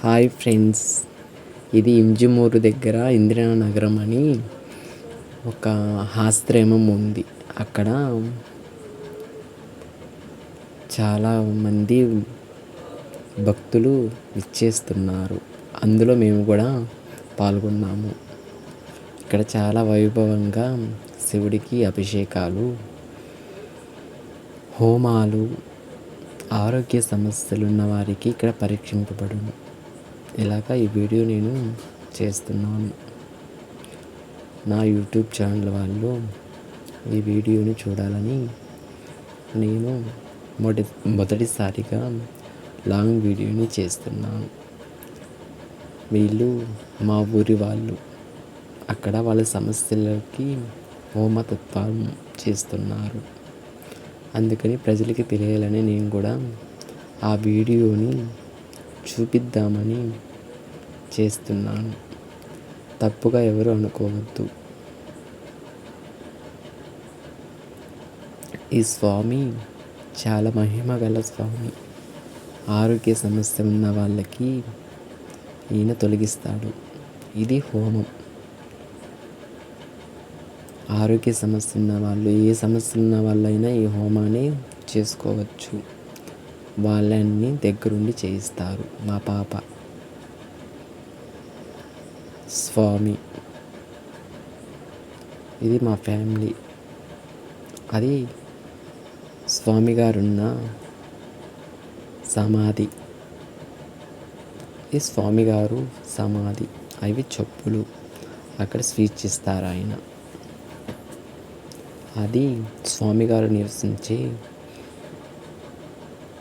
Hi friends, ఇది ఇంజమూరు దగ్గర ఇందిరానగరం అని ఒక ఆశ్రమం ఉంది. అక్కడ చాలామంది భక్తులు విచ్చేస్తున్నారు. అందులో మేము కూడా పాల్గొన్నాము. ఇక్కడ చాలా వైభవంగా శివుడికి అభిషేకాలు, హోమాలు, ఆరోగ్య సమస్యలు ఉన్న వారికి ఇక్కడ పరీక్షింపబడును. ఇలాగా ఈ వీడియో నేను చేస్తున్నాను. నా యూట్యూబ్ ఛానల్ వాళ్ళు ఈ వీడియోని చూడాలని నేను మొదటిసారిగా లాంగ్ వీడియోని చేస్తున్నాను. వీళ్ళు మా ఊరి వాళ్ళు. అక్కడ వాళ్ళ సమస్యలకి హోమతత్వం చేస్తున్నారు. అందుకని ప్రజలకి తెలియాలని నేను కూడా ఆ వీడియోని చూపిద్దామని చేస్తున్నాను. తప్పుగా ఎవరు అనుకోవద్దు. ఈ స్వామి చాలా మహిమ గల స్వామి. ఆరోగ్య సమస్య ఉన్న వాళ్ళకి ఈయన తొలగిస్తాడు. ఇది హోమం. ఆరోగ్య సమస్య ఉన్న వాళ్ళు, ఏ సమస్య ఉన్న వాళ్ళైనా ఈ హోమాన్ని చేసుకోవచ్చు. వాళ్ళని దగ్గరుండి చేయిస్తారు. మా పాప స్వామి. ఇది మా ఫ్యామిలీ. అది స్వామి గారున్న సమాధి. ఈ స్వామి గారు సమాధి. అవి చెప్పులు. అక్కడ స్వీట్స్ ఇస్తారు ఆయన. అది స్వామి గారు నివసించే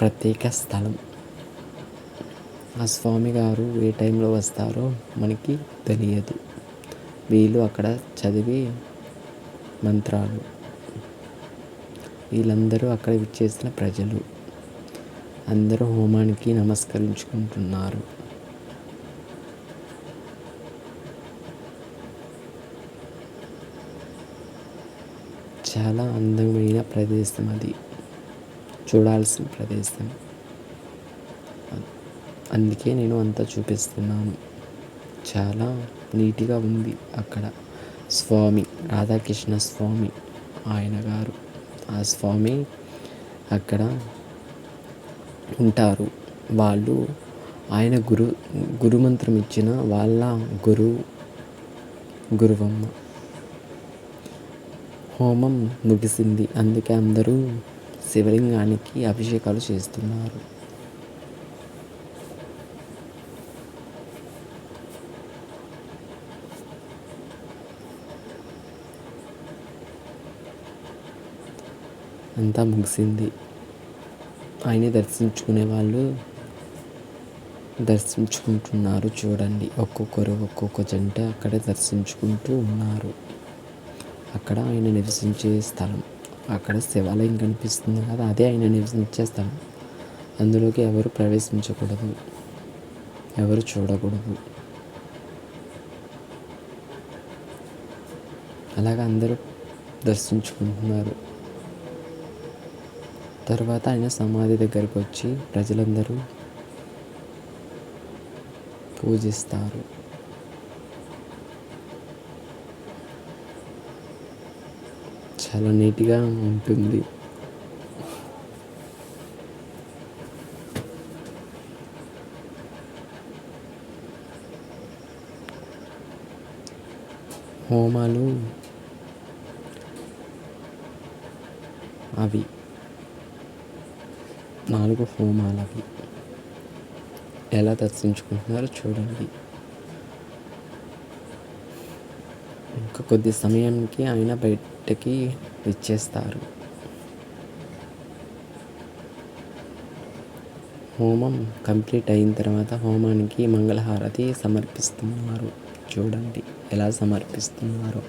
ప్రత్యేక స్థలం. ఆ స్వామి గారు ఏ టైంలో వస్తారో మనకి తెలియదు. వీళ్ళు అక్కడ చదివే మంత్రాలు. వీళ్ళందరూ అక్కడ విచ్చేసిన ప్రజలు అందరూ హోమానికి నమస్కరించుకుంటున్నారు. చాలా అందమైన ప్రదేశం. అది చూడాల్సిన ప్రదేశం. అందుకే నేను అంతా చూపిస్తున్నాను. చాలా నీట్గా ఉంది. అక్కడ స్వామి రాధాకృష్ణ స్వామి ఆయన గారు, ఆ స్వామి అక్కడ ఉంటారు. వాళ్ళు ఆయన గురుమంత్రం ఇచ్చిన వాళ్ళ గురువమ్మ. హోమం ముగిసింది. అందుకే అందరూ శివలింగానికి అభిషేకాలు చేస్తున్నారు. అంతా ముగిసింది. ఆయన్ని దర్శించుకునే వాళ్ళు దర్శించుకుంటున్నారు. చూడండి, ఒక్కొక్క జంట అక్కడే దర్శించుకుంటూ ఉన్నారు. అక్కడ ఆయన నివసించే స్థలం. అక్కడ శివాలయం కనిపిస్తుంది కదా, అదే ఆయన నివసించే స్థలం. అందులోకి ఎవరు ప్రవేశించకూడదు, ఎవరు చూడకూడదు. అలాగా అందరూ దర్శించుకుంటున్నారు. తర్వాత ఆయన సమాధి దగ్గరికి వచ్చి ప్రజలందరూ పూజిస్తారు. చాలా నీట్గా ఉంటుంది. హోమాలు అవి 4 హోమాలు. అవి ఎలా దర్శించుకుంటున్నారో చూడండి. ఇంకా కొద్ది సమయానికి ఆయన బయటకి వచ్చేస్తారు. హోమం కంప్లీట్ అయిన తర్వాత హోమానికి మంగళహారతి సమర్పిస్తున్నారు. చూడండి ఎలా సమర్పిస్తున్నారో.